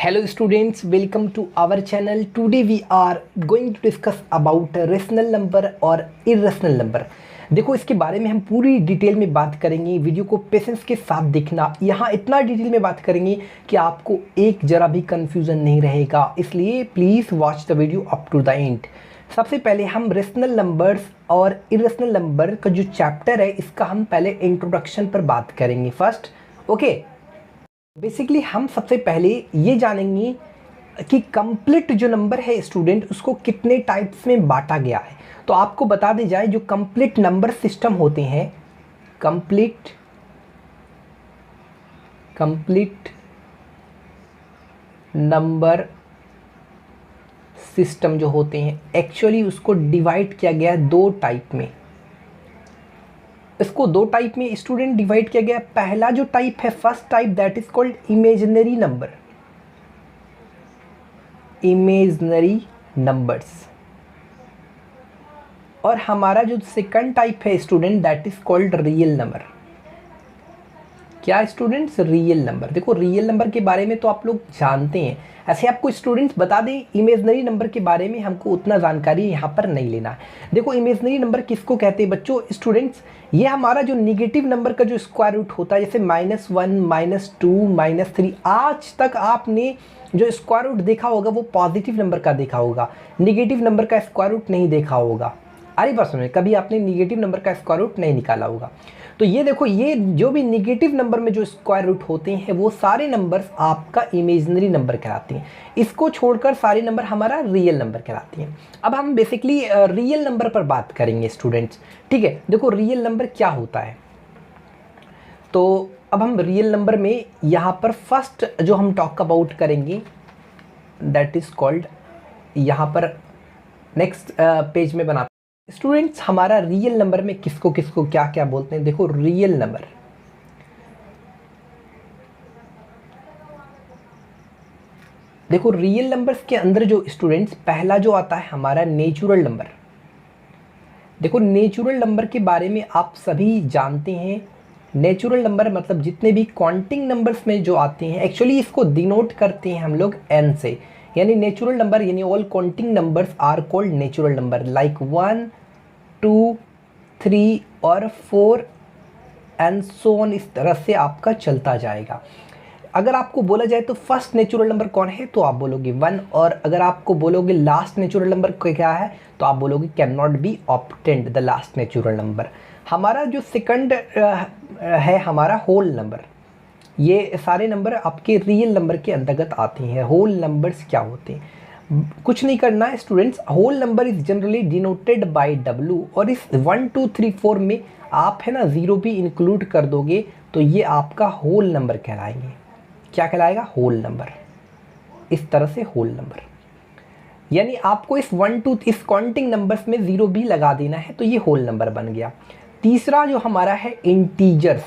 Hello students, welcome to our channel. Today we are going to discuss about rational number और irrational number. देखो इसके बारे में हम पूरी डिटेल में बात करेंगे। वीडियो को पेशेंस के साथ देखना। यहाँ इतना डिटेल में बात करेंगे कि आपको एक जरा भी कंफ्यूजन नहीं रहेगा, इसलिए please watch the video up to the end. सबसे पहले हम रेशनल नंबर्स और इरेशनल नंबर का जो चैप्टर है इसका हम पहले इंट्रोडक्शन पर बात करेंगे फर्स्ट। ओके, बेसिकली हम सबसे पहले ये जानेंगे कि कंप्लीट जो नंबर है स्टूडेंट उसको कितने टाइप्स में बांटा गया है। तो आपको बता दी जाए जो कंप्लीट नंबर सिस्टम होते हैं, कंप्लीट नंबर सिस्टम जो होते हैं एक्चुअली उसको डिवाइड किया गया है दो टाइप में। इसको दो टाइप में स्टूडेंट डिवाइड किया गया। पहला जो टाइप है, first type, that is called imaginary number, imaginary numbers. और हमारा जो सेकंड टाइप है student, that is called real number. क्या स्टूडेंट्स? Real number. देखो रियल नंबर के बारे में तो आप लोग जानते हैं, ऐसे आपको स्टूडेंट्स बता दें इमेजिनरी नंबर के बारे में हमको उतना जानकारी यहाँ पर नहीं लेना है। देखो इमेजिनरी नंबर किसको कहते हैं बच्चों? स्टूडेंट्स, ये हमारा जो निगेटिव नंबर का जो स्क्वायर रूट होता है, जैसे -1, -2, -3, आज तक आपने जो स्क्वायर रूट देखा होगा वो पॉजिटिव नंबर का देखा होगा, निगेटिव नंबर का स्क्वायर रूट नहीं देखा होगा। अरे बस में कभी आपने निगेटिव नंबर का स्क्वायर रूट नहीं निकाला होगा। तो ये देखो, ये जो भी निगेटिव नंबर में जो स्क्वायर रूट होते हैं वो सारे नंबर्स आपका इमेजिनरी नंबर कहलाते हैं। इसको छोड़कर सारे नंबर हमारा रियल नंबर कहलाते हैं। अब हम बेसिकली रियल नंबर पर बात करेंगे स्टूडेंट्स, ठीक है। देखो रियल नंबर क्या होता है, तो अब हम रियल नंबर में यहाँ पर फर्स्ट जो हम टॉक अबाउट करेंगे दैट इज कॉल्ड, यहाँ पर नेक्स्ट पेज में बना स्टूडेंट्स हमारा रियल नंबर में किसको किसको क्या क्या बोलते हैं। देखो रियल नंबर, देखो रियल नंबर्स के अंदर जो स्टूडेंट्स पहला जो आता है हमारा नेचुरल नंबर। देखो नेचुरल नंबर के बारे में आप सभी जानते हैं। नेचुरल नंबर मतलब जितने भी काउंटिंग नंबर्स में जो आते हैं, एक्चुअली इसको डिनोट करते हैं हम लोग n से, यानी नेचुरल नंबर यानी all counting numbers are called natural number, like 1, 2, 3 और 4 एंड सो ऑन। इस तरह से आपका चलता जाएगा। अगर आपको बोला जाए तो फर्स्ट नेचुरल नंबर कौन है तो आप बोलोगे 1, और अगर आपको बोलोगे लास्ट नेचुरल नंबर क्या है तो आप बोलोगे can not B obtained the last natural number. हमारा जो सेकंड है हमारा होल नंबर। ये सारे नंबर आपके रियल नंबर के अंतर्गत आते हैं। होल नंबर्स क्या होते हैं? कुछ नहीं करना है students, whole number is generally denoted by W, और इस 1, 2, 3, 4 में आप है ना 0 भी इंक्लूड कर दोगे तो ये आपका होल नंबर कहलाएंगे। क्या कहलाएगा? Whole number. इस तरह से होल नंबर, यानी आपको इस 1, 2 इस काउंटिंग नंबर्स में 0 भी लगा देना है तो ये होल नंबर बन गया। तीसरा जो हमारा है इंटीजर्स।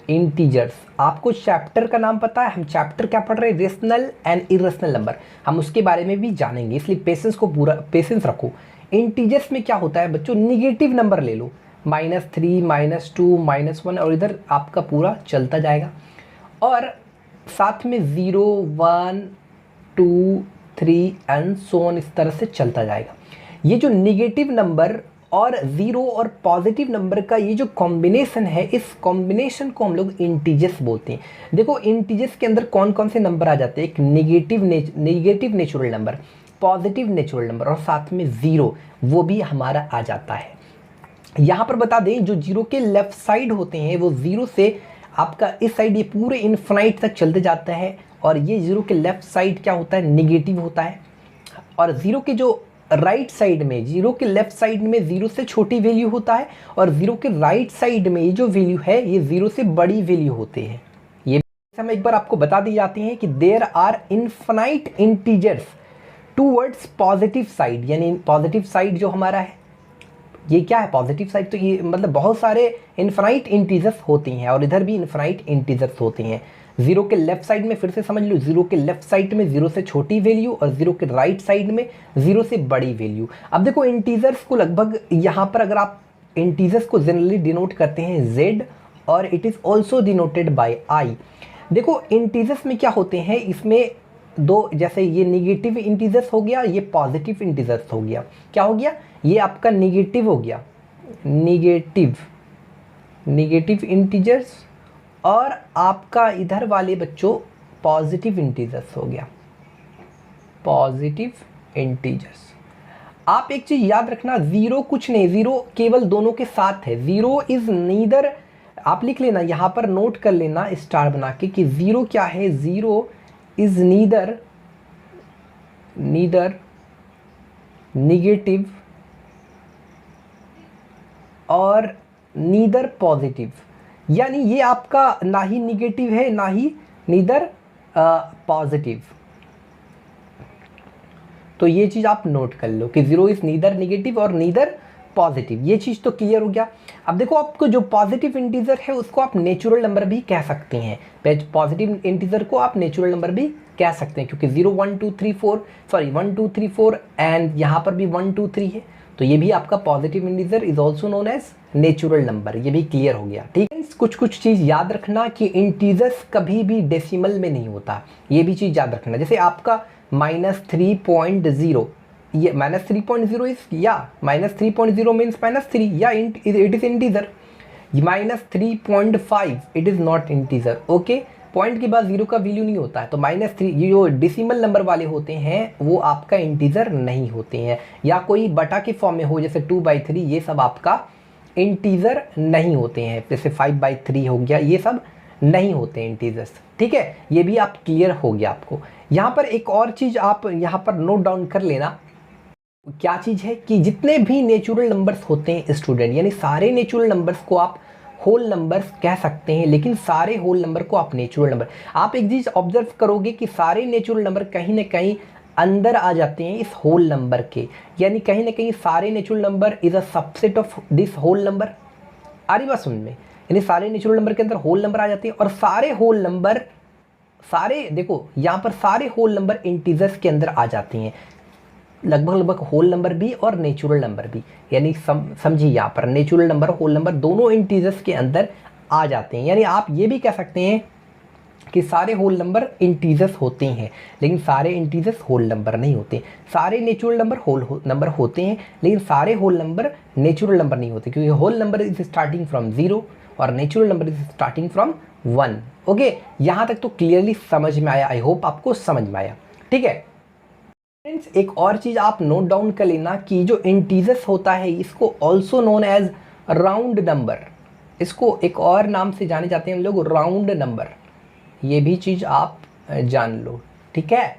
इंटीजर्स, आपको चैप्टर का नाम पता है? हम चैप्टर क्या पढ़ रहे हैं? Rational and irrational number. हम उसके बारे में भी जानेंगे, इसलिए पेशेंस को पूरा पेशेंस रखो। इंटीजर्स में क्या होता है बच्चों? निगेटिव नंबर ले लो, -3, -2, -1, और इधर आपका पूरा चलता जाएगा। और साथ में 0, 1, 2, 3 एंड सो ऑन, इस तरह से चलता जाएगा। ये जो निगेटिव नंबर और 0 और पॉजिटिव नंबर का ये जो कॉम्बिनेशन है, इस कॉम्बिनेशन को हम लोग इंटीजर्स बोलते हैं। देखो इंटीजर्स के अंदर कौन कौन से नंबर आ जाते हैं? एक negative natural number, positive natural number और साथ में 0, वो भी हमारा आ जाता है। यहाँ पर बता दें जो 0 के लेफ्ट साइड होते हैं वो 0 से आपका इस साइड ये पूरे इन्फिनाइट तक चलते जाता है, और ये 0 के लेफ्ट साइड क्या होता है? निगेटिव होता है। और 0 के जो राइट साइड में, 0 के लेफ्ट साइड में 0 से छोटी वैल्यू होता है, और 0 के राइट साइड में ये जो वैल्यू है ये 0 से बड़ी वैल्यू होते हैं। ये हम एक बार आपको बता दी जाती हैं कि there are infinite integers towards positive side, यानी पॉजिटिव साइड जो हमारा है ये क्या है? Positive side. तो ये मतलब बहुत सारे इनफिनाइट इंटीजर्स होती हैं, और इधर भी इनफिनाइट इंटीजर्स होते हैं। 0 के लेफ्ट साइड में फिर से समझ लो, 0 के लेफ्ट साइड में 0 से छोटी वैल्यू, और 0 के राइट साइड में 0 से बड़ी वैल्यू। अब देखो इंटीजर्स को लगभग यहाँ पर अगर आप इंटीजर्स को जनरली डिनोट करते हैं Z, और it is also denoted by I। देखो इंटीजर्स में क्या होते हैं, इसमें दो, जैसे ये निगेटिव इंटीजर्स हो गया, ये पॉजिटिव इंटीजर्स हो गया। क्या हो गया? ये आपका निगेटिव हो गया, निगेटिव इंटीजर्स, और आपका इधर वाले बच्चों पॉजिटिव इंटीजर्स हो गया, पॉजिटिव इंटीजर्स। आप एक चीज याद रखना, जीरो कुछ नहीं, जीरो केवल दोनों के साथ है। जीरो इज नीदर, आप लिख लेना यहां पर, नोट कर लेना स्टार बना के कि जीरो क्या है। जीरो इज नीदर निगेटिव और नीदर पॉजिटिव, यानी ये आपका ना ही निगेटिव है ना ही नीदर पॉजिटिव। तो ये चीज आप नोट कर लो कि जीरो इज नीदर निगेटिव और नीदर पॉजिटिव। ये चीज तो क्लियर हो गया। अब देखो, आपको जो पॉजिटिव इंटीजर है उसको आप नेचुरल नंबर भी कह सकते हैं। पॉजिटिव इंटीजर को आप नेचुरल नंबर भी कह सकते हैं, क्योंकि 0 1 2 3 4 सॉरी 1 2 3 4 एंड यहाँ पर भी 1 2 3 है, तो ये भी आपका positive integer is also known as natural number. ये भी क्लियर हो गया। ठीक है, कुछ चीज याद रखना कि इंटीजर्स कभी भी डेसिमल में नहीं होता, ये भी चीज याद रखना। जैसे आपका -3.0, ये -3.0 इज, या -3.0 मीन्स -3, या it is integer. -3.5 it is not integer. Okay, point के बाद जीरो का वैल्यू नहीं होता है, तो -3 ये जो डेसिमल नंबर वाले होते हैं वो आपका इंटीजर नहीं होते हैं, या कोई बटा के फॉर्म में हो जैसे 2/3, ये सब आपका इंटीजर नहीं होते हैं। जैसे 5/3 हो गया, ये सब नहीं होते इंटीजर्स। ठीक है, ये भी आप क्लियर हो गया आपको। यहाँ पर एक और चीज आप यहाँ पर नोट डाउन कर लेना, क्या चीज है कि जितने भी नेचुरल नंबर्स होते हैं स्टूडेंट, यानी सारे नेचुरल नंबर्स को आप होल नंबर्स कह सकते हैं, लेकिन सारे होल नंबर को आप नेचुरल नंबर, आप एक चीज ऑब्जर्व करोगे कि सारे नेचुरल नंबर कहीं ना कहीं अंदर आ जाते हैं इस होल नंबर के, यानी कहीं ना कहीं सारे natural number is a subset of this whole number. आ रही बात सुन में, यानी सारे नेचुरल नंबर के अंदर होल नंबर आ जाते हैं, और सारे होल नंबर, सारे देखो यहाँ पर सारे होल नंबर इंटीजर्स के अंदर आ जाते हैं, लगभग होल नंबर भी और नेचुरल नंबर भी, यानी समझिए यहाँ पर नेचुरल नंबर होल नंबर दोनों इंटीजर्स के अंदर आ जाते हैं। यानी आप ये भी कह सकते हैं कि सारे होल नंबर इंटीजर्स होते हैं, लेकिन सारे इंटीजर्स होल नंबर नहीं होते। सारे नेचुरल नंबर होल नंबर होते हैं, लेकिन सारे होल नंबर नेचुरल नंबर नहीं होते, क्योंकि whole number is starting from 0 और natural number is starting from 1। Okay, यहाँ तक तो क्लियरली समझ में आया, आई होप आपको समझ में आया। ठीक है फ्रेंड्स, एक और चीज आप नोट डाउन कर लेना कि जो इंटीजर्स होता है इसको also known as round number, इसको एक और नाम से जाने जाते हैं हम लोग, राउंड नंबर। ये भी चीज आप जान लो। ठीक है,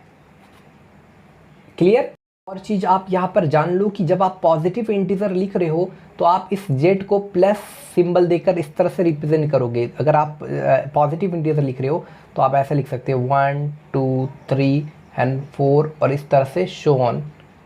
क्लियर। और चीज आप यहाँ पर जान लो कि जब आप पॉजिटिव इंटीजर लिख रहे हो तो आप इस जेड को प्लस सिंबल देकर इस तरह से रिप्रेजेंट करोगे। अगर आप पॉजिटिव इंटीजर लिख रहे हो तो आप ऐसा लिख सकते हो 1 2 3 एंड 4, और इस तरह से शो ऑन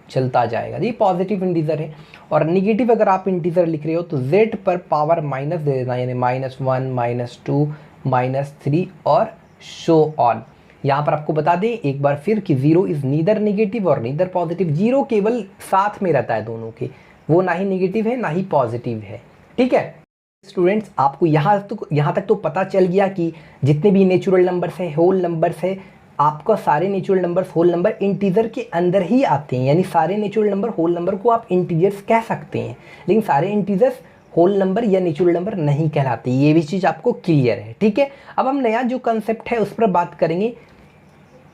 चलता जाएगा, ये पॉजिटिव इंटीजर है। और निगेटिव अगर आप इंटीजर लिख रहे हो तो z पर पावर माइनस दे देना, यानी -1 -2 -3 और शो ऑन। यहाँ पर आपको बता दें एक बार फिर कि जीरो इज नीदर निगेटिव और नीदर पॉजिटिव। जीरो केवल साथ में रहता है दोनों के, वो ना ही निगेटिव है ना ही पॉजिटिव है। ठीक है स्टूडेंट्स, आपको यहाँ तक तो पता चल गया कि जितने भी नेचुरल नंबर्स हैं, होल नंबर्स है, आपका सारे natural numbers whole number integer के अंदर ही आते हैं, यानी सारे नेचुरल नंबर होल नंबर को आप इंटीजर्स कह सकते हैं, लेकिन सारे इंटीजर्स होल नंबर या नेचुरल नंबर नहीं कहलाते। ये भी चीज़ आपको क्लियर है। ठीक है, अब हम नया जो कंसेप्ट है उस पर बात करेंगे।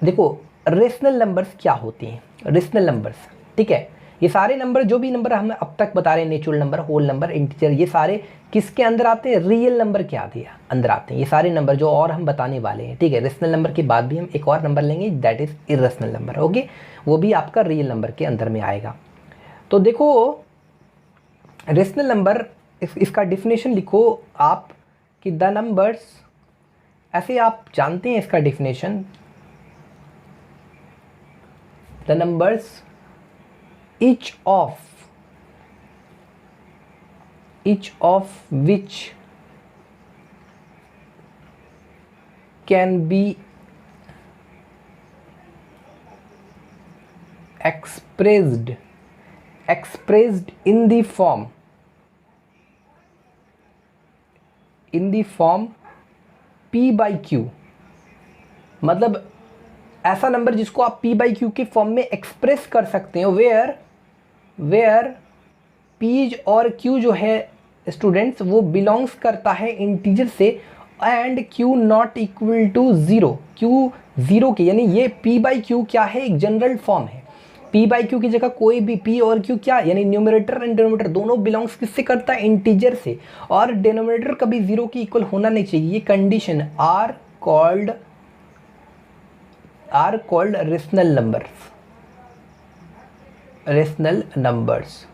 देखो रेशनल नंबर्स क्या होते हैं, रेशनल नंबर्स। ठीक है, ये सारे नंबर, जो भी नंबर हम अब तक बता रहे हैं, natural number, whole number, integer, ये सारे किसके अंदर आते हैं? रियल नंबर के अंदर आते हैं ये सारे नंबर जो और हम बताने वाले हैं। ठीक है, रेशनल नंबर के बाद भी हम एक और नंबर लेंगे, that is irrational number. Okay, वो भी आपका रियल नंबर के अंदर में आएगा। तो देखो रेशनल नंबर, इसका डिफिनेशन लिखो आप कि द नंबर्स, ऐसे आप जानते हैं इसका definition, the numbers each of which can be expressed in the form P by Q। मतलब ऐसा नंबर जिसको आप p बाई क्यू के फॉर्म में एक्सप्रेस कर सकते हैं, वेयर p और q जो है स्टूडेंट्स वो बिलोंग्स करता है इंटीजर से and q not equal to zero, q zero के, यानी ये p बाई क्यू क्या है, एक जनरल फॉर्म है। p बाई क्यू की जगह कोई भी p और q क्या, यानी न्यूमरेटर एंड डिनोमिनेटर दोनों बिलोंग्स किससे करता है, इंटीजर से, और डिनोमिनेटर कभी ज़ीरो के इक्वल होना नहीं चाहिए। ये condition are called rational numbers.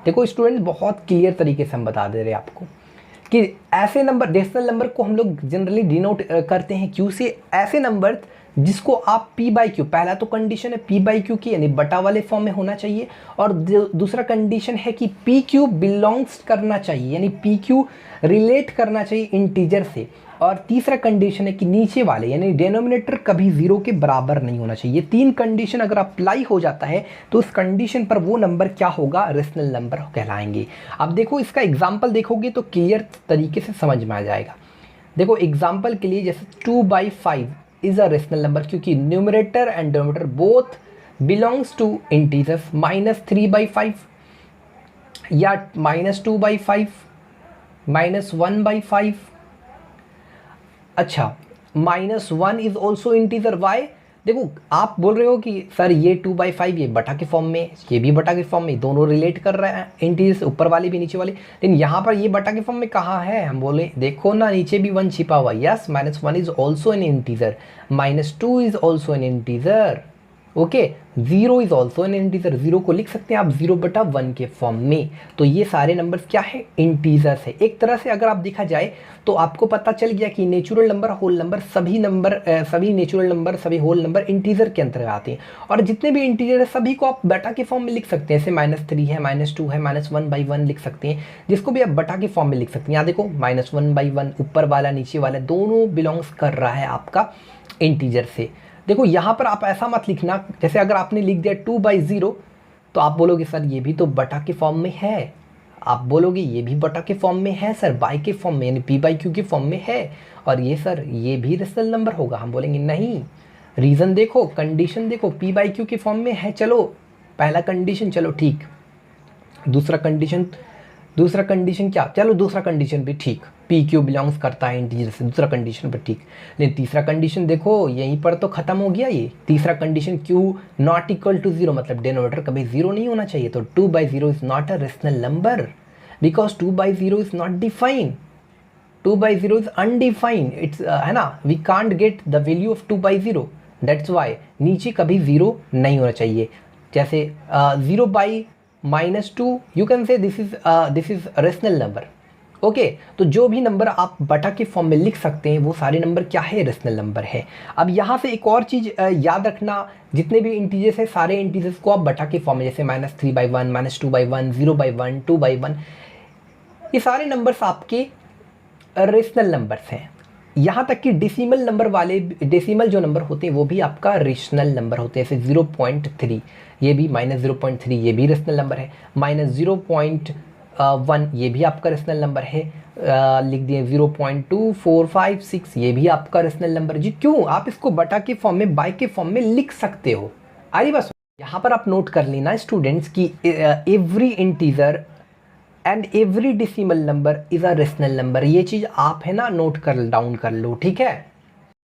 देखो स्टूडेंट बहुत क्लियर तरीके से हम बता दे रहे हैं आपको कि ऐसे नंबर, रेशनल नंबर को हम लोग जनरली डिनोट करते हैं क्यू से। ऐसे नंबर जिसको आप p बाई क्यू, पहला तो कंडीशन है p बाई क्यू की यानी बटा वाले फॉर्म में होना चाहिए, और दूसरा कंडीशन है कि पी क्यू बिलोंग्स करना चाहिए, यानी पी क्यू रिलेट करना चाहिए इंटीजर से, और तीसरा कंडीशन है कि नीचे वाले यानी डिनोमिनेटर कभी ज़ीरो के बराबर नहीं होना चाहिए। तीन कंडीशन अगर अप्लाई हो जाता है तो उस कंडीशन पर वो नंबर क्या होगा, रेशनल नंबर कहलाएंगे। अब देखो इसका एग्जाम्पल देखोगे तो क्लियर तरीके से समझ में आ जाएगा। देखो एग्जाम्पल के लिए जैसे 2/5 इज़ अ रेशनल नंबर, क्योंकि numerator and denominator both belongs to integers, -3/5 या -2/5, -1/5। अच्छा, -1 इज ऑल्सो इंटीजर, वाई? देखो आप बोल रहे हो कि सर ये 2/5 ये बटा के फॉर्म में, ये भी बटा के फॉर्म में, दोनों रिलेट कर रहे हैं इंटीजर से, ऊपर वाले भी नीचे वाले, लेकिन यहाँ पर ये बटा के फॉर्म में कहाँ है, हम बोले देखो ना नीचे भी 1 छिपा हुआ। Yes, -1 is also an integer, -2 is also an integer, okay, 0 is also an integer, 0 को लिख सकते हैं आप 0/1 के फॉर्म में। तो ये सारे नंबर्स क्या है, इंटीजर्स है। एक तरह से अगर आप देखा जाए तो आपको पता चल गया कि नेचुरल नंबर, होल नंबर, सभी नेचुरल नंबर, सभी होल नंबर इंटीजर के अंतर्गत आते हैं, और जितने भी इंटीजर है सभी को आप बटा के फॉर्म में लिख सकते हैं। जैसे -3 है, -2 है, -1/1 लिख सकते हैं, जिसको भी आप बटा के फॉर्म में लिख सकते हैं। यहाँ देखो -1/1, ऊपर वाला नीचे वाला दोनों बिलोंग्स कर रहा है आपका इंटीजर से। देखो यहाँ पर आप ऐसा मत लिखना, जैसे अगर आपने लिख दिया 2/0 तो आप बोलोगे सर ये भी तो बटा के फॉर्म में है, आप बोलोगे ये भी बटा के फॉर्म में है सर, बाई के फॉर्म में यानी p बाई क्यू के फॉर्म में है, और ये सर ये भी रेशनल नंबर होगा। हम बोलेंगे नहीं, रीज़न देखो, कंडीशन देखो, p बाई क्यू के फॉर्म में है, चलो पहला कंडीशन चलो ठीक, दूसरा कंडीशन क्या, चलो दूसरा कंडीशन भी ठीक, पी क्यू बिलोंग्स करता है इंटीजर से, दूसरा कंडीशन पर ठीक, लेकिन तीसरा कंडीशन देखो यहीं पर तो ख़त्म हो गया। ये तीसरा condition q not equal to zero, मतलब डिनोमिनेटर कभी ज़ीरो नहीं होना चाहिए। तो 2/0 is not a rational number because 2/0 is not defined, 2/0 is undefined, it's है ना, we can't get the value of 2/0, that's why नीचे कभी ज़ीरो नहीं होना चाहिए। जैसे 0/-2 you can say this is rational number, okay. तो जो भी नंबर आप बटा के फॉर्म में लिख सकते हैं वो सारे नंबर क्या है, रेशनल नंबर है। अब यहाँ से एक और चीज़ याद रखना, जितने भी इंटीजर्स है सारे इंटीजर्स को आप बटा के फॉर्म में, जैसे -3/1, -2/1, 0/1, 2/1, ये सारे नंबर्स आपके रेशनल नंबर्स हैं। यहाँ तक कि डेसिमल नंबर वाले, डेसिमल जो नंबर होते हैं वो भी आपका रेशनल नंबर होते हैं। जैसे 0.3 ये भी, -0.3 ये भी रेशनल नंबर है, -0.1 ये भी आपका रेशनल नंबर है, लिख दिए 0.2456 ये भी आपका रेशनल नंबर जी। क्यों, आप इसको बटा के फॉर्म में, बाई के फॉर्म में लिख सकते हो। अरे बस यहाँ पर आप नोट कर लेना स्टूडेंट्स कि every integer and every decimal number is a rational number, ये चीज़ आप है ना नोट कर डाउन कर लो, ठीक है।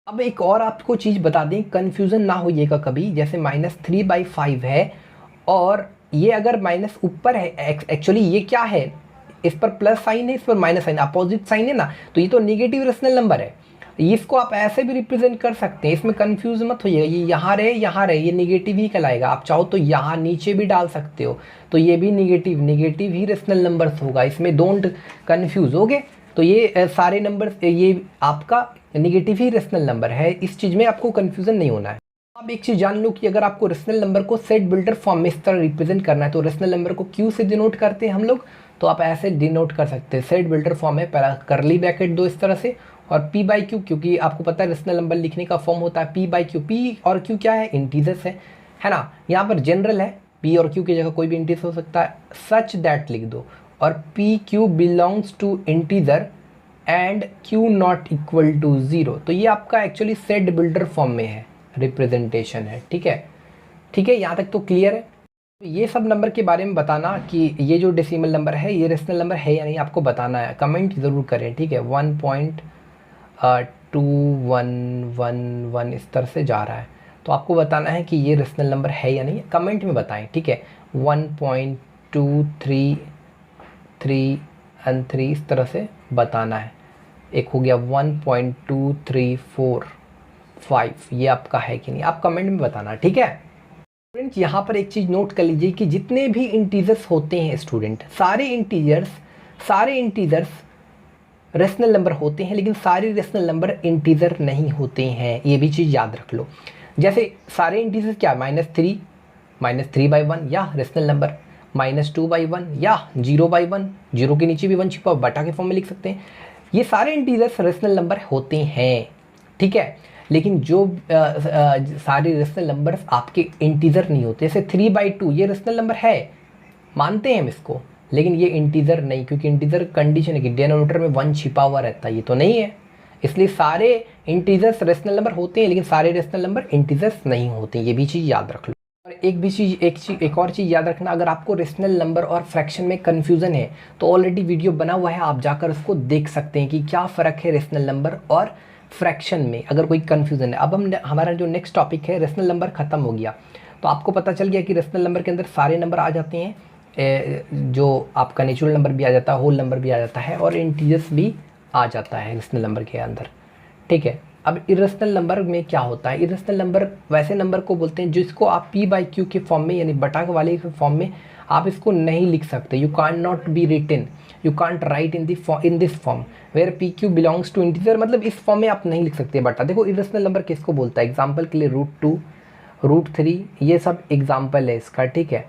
अब एक और आपको चीज़ बता दें, कन्फ्यूज़न ना होइएगा कभी, जैसे -3/5 है और ये अगर माइनस ऊपर है, एक्चुअली ये क्या है, इस पर प्लस साइन है, इस पर माइनस साइन, अपोजिट साइन है ना, तो ये तो नेगेटिव रेशनल नंबर है। इसको आप ऐसे भी रिप्रेजेंट कर सकते हैं, इसमें कंफ्यूज मत होइएगा, ये यहाँ रहे ये नेगेटिव ही कहलाएगा। आप चाहो तो यहाँ नीचे भी डाल सकते हो, तो ये भी नेगेटिव ही रेशनल नंबर्स होगा, इसमें डोंट कंफ्यूज होगे। तो ये सारे नंबर ये आपका नेगेटिव ही रेशनल नंबर है, इस चीज़ में आपको कन्फ्यूज़न नहीं होना है। अब एक चीज़ जान लो कि अगर आपको रेशनल नंबर को सेट बिल्डर फॉर्म में इस तरह रिप्रेजेंट करना है, तो रेशनल नंबर को क्यू से डिनोट करते हैं हम लोग, तो आप ऐसे डिनोट कर सकते हैं। सेट बिल्डर फॉर्म में पहला करली ब्रैकेट दो इस तरह से, और p बाई क्यू, क्योंकि आपको पता है रेशनल नंबर लिखने का फॉर्म होता है p बाई क्यू, p और q क्या है, इंटीजर्स है ना, यहाँ पर जनरल है, p और q की जगह कोई भी इंटीजर हो सकता है, सच दैट लिख दो, और p q belongs to integer and q not equal to 0। तो ये आपका एक्चुअली सेट बिल्डर फॉर्म में है, रिप्रेजेंटेशन है। ठीक है, ठीक है, यहाँ तक तो क्लियर है। ये सब नंबर के बारे में बताना कि ये जो डेसिमल नंबर है ये रेशनल नंबर है या नहीं, आपको बताना है, कमेंट ज़रूर करें। ठीक है, 1.2111 इस तरह से जा रहा है, तो आपको बताना है कि ये रेशनल नंबर है या नहीं, कमेंट में बताएं। ठीक है, 1.233 इस तरह से बताना है। एक हो गया 1.2345, ये आपका है कि नहीं, आप कमेंट में बताना। ठीक है स्टूडेंट्स, यहाँ पर एक चीज़ नोट कर लीजिए कि जितने भी इंटीजर्स होते हैं स्टूडेंट, सारे इंटीजर्स रेशनल नंबर होते हैं, लेकिन सारे रेशनल नंबर इंटीजर नहीं होते हैं, ये भी चीज़ याद रख लो। जैसे सारे इंटीजर्स क्या, -3/1 या रेशनल नंबर, -2/1 या 0/1, 0 के नीचे भी 1 छिपा बटा के फॉर्म में लिख सकते हैं, ये सारे इंटीजर्स रेशनल नंबर होते हैं। ठीक है, लेकिन जो सारे रेशनल नंबर्स आपके इंटीजर नहीं होते, जैसे 3/2 ये रेशनल नंबर है, मानते हैं हम इसको, लेकिन ये इंटीजर नहीं, क्योंकि इंटीजर कंडीशन है कि डिनोमिनेटर में 1 छिपा हुआ रहता है, ये तो नहीं है। इसलिए सारे इंटीजर्स रेशनल नंबर होते हैं, लेकिन सारे रेशनल नंबर इंटीजर्स नहीं होते, ये भी चीज़ याद रख लो। और एक और चीज़ याद रखना, अगर आपको रेशनल नंबर और फ्रैक्शन में कन्फ्यूज़न है तो ऑलरेडी वीडियो बना हुआ है, आप जाकर उसको देख सकते हैं कि क्या फ़र्क है रेशनल नंबर और फ्रैक्शन में, अगर कोई कन्फ्यूज़न है। अब हमारा जो नेक्स्ट टॉपिक है, रेशनल नंबर ख़त्म हो गया, तो आपको पता चल गया कि रेशनल नंबर के अंदर सारे नंबर आ जाते हैं, जो आपका नेचुरल नंबर भी आ जाता है, होल नंबर भी आ जाता है, और इंटीजर्स भी आ जाता है रेशनल नंबर के अंदर। ठीक है, अब इरेशनल नंबर में क्या होता है, इरेशनल नंबर वैसे नंबर को बोलते हैं जिसको आप P/Q के फॉर्म में, यानी बटा वाले के फॉर्म में आप इसको नहीं लिख सकते। You can not be written, you can't write in this form where PQ belongs to integer, मतलब इस फॉर्म में आप नहीं लिख सकते बटा। देखो इरेशनल नंबर किसको बोलता है, एग्जाम्पल के लिए √2, √3, ये सब एग्जाम्पल है इसका। ठीक है,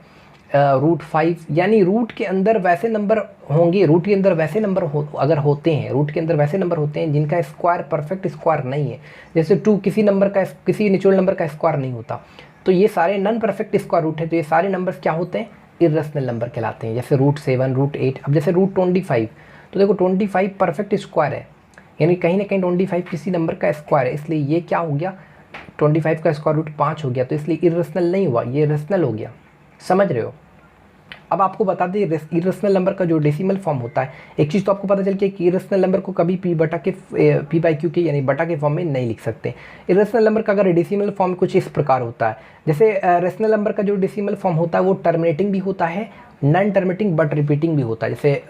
√5, यानी रूट के अंदर वैसे नंबर होंगे, रूट के अंदर वैसे नंबर अगर होते हैं, रूट के अंदर वैसे नंबर होते हैं जिनका स्क्वायर परफेक्ट स्क्वायर नहीं है, जैसे 2 किसी नेचुरल नंबर का स्क्वायर नहीं होता, तो ये सारे नॉन परफेक्ट स्क्वायर रूट है, तो ये सारे नंबर्स क्या होते हैं, इरेशनल नंबर कहलाते हैं। जैसे √7, √8, अब जैसे √25, तो देखो 25 परफेक्ट स्क्वायर है, यानी कहीं ना कहीं 25 किसी नंबर का स्क्वायर है, इसलिए ये क्या हो गया, 25 का स्क्वायर रूट 5 हो गया, तो इसलिए इरेशनल नहीं हुआ, ये रेशनल हो गया। समझ रहे हो। अब आपको बता दें इरेशनल नंबर का जो डेसिमल फॉर्म होता है, एक चीज़ तो आपको पता चल गया कि इरेशनल नंबर को कभी P/Q के यानी बटा के फॉर्म में नहीं लिख सकते। इरेशनल नंबर का अगर डेसिमल फॉर्म कुछ इस प्रकार होता है, जैसे रेशनल नंबर का जो डेसिमल फॉर्म होता है वो टर्मिनेटिंग भी होता है, नॉन टर्मिनेटिंग बट रिपीटिंग भी होता है। जैसे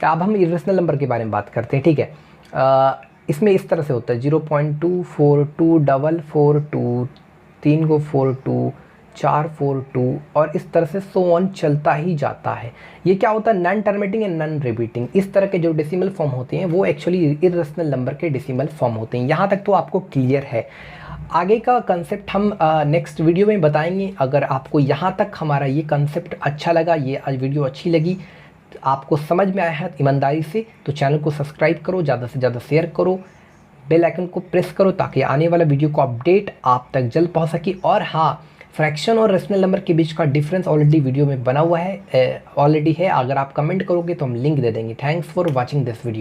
अब हम इरेशनल नंबर के बारे में बात करते हैं। ठीक है, इसमें इस तरह से होता है 0.2424442, 3 को 42, 4 4 2, और इस तरह से सो ऑन चलता ही जाता है। ये क्या होता है, non terminating and non repeating. इस तरह के जो डेसिमल फॉर्म होते हैं वो एक्चुअली इरेशनल नंबर के डेसिमल फॉर्म होते हैं। यहाँ तक तो आपको क्लियर है। आगे का कंसेप्ट हम नेक्स्ट वीडियो में बताएंगे। अगर आपको यहाँ तक हमारा ये कंसेप्ट अच्छा लगा, ये आज वीडियो अच्छी लगी, आपको समझ में आया है ईमानदारी से, तो चैनल को सब्सक्राइब करो, ज़्यादा से ज़्यादा शेयर करो, बेल आइकन को प्रेस करो ताकि आने वाला वीडियो को अपडेट आप तक जल्द पहुँच सके। और हाँ, फ्रैक्शन और रेशनल नंबर के बीच का डिफरेंस ऑलरेडी वीडियो में बना हुआ है, ऑलरेडी है। अगर आप कमेंट करोगे तो हम लिंक दे देंगे। Thanks for watching this video.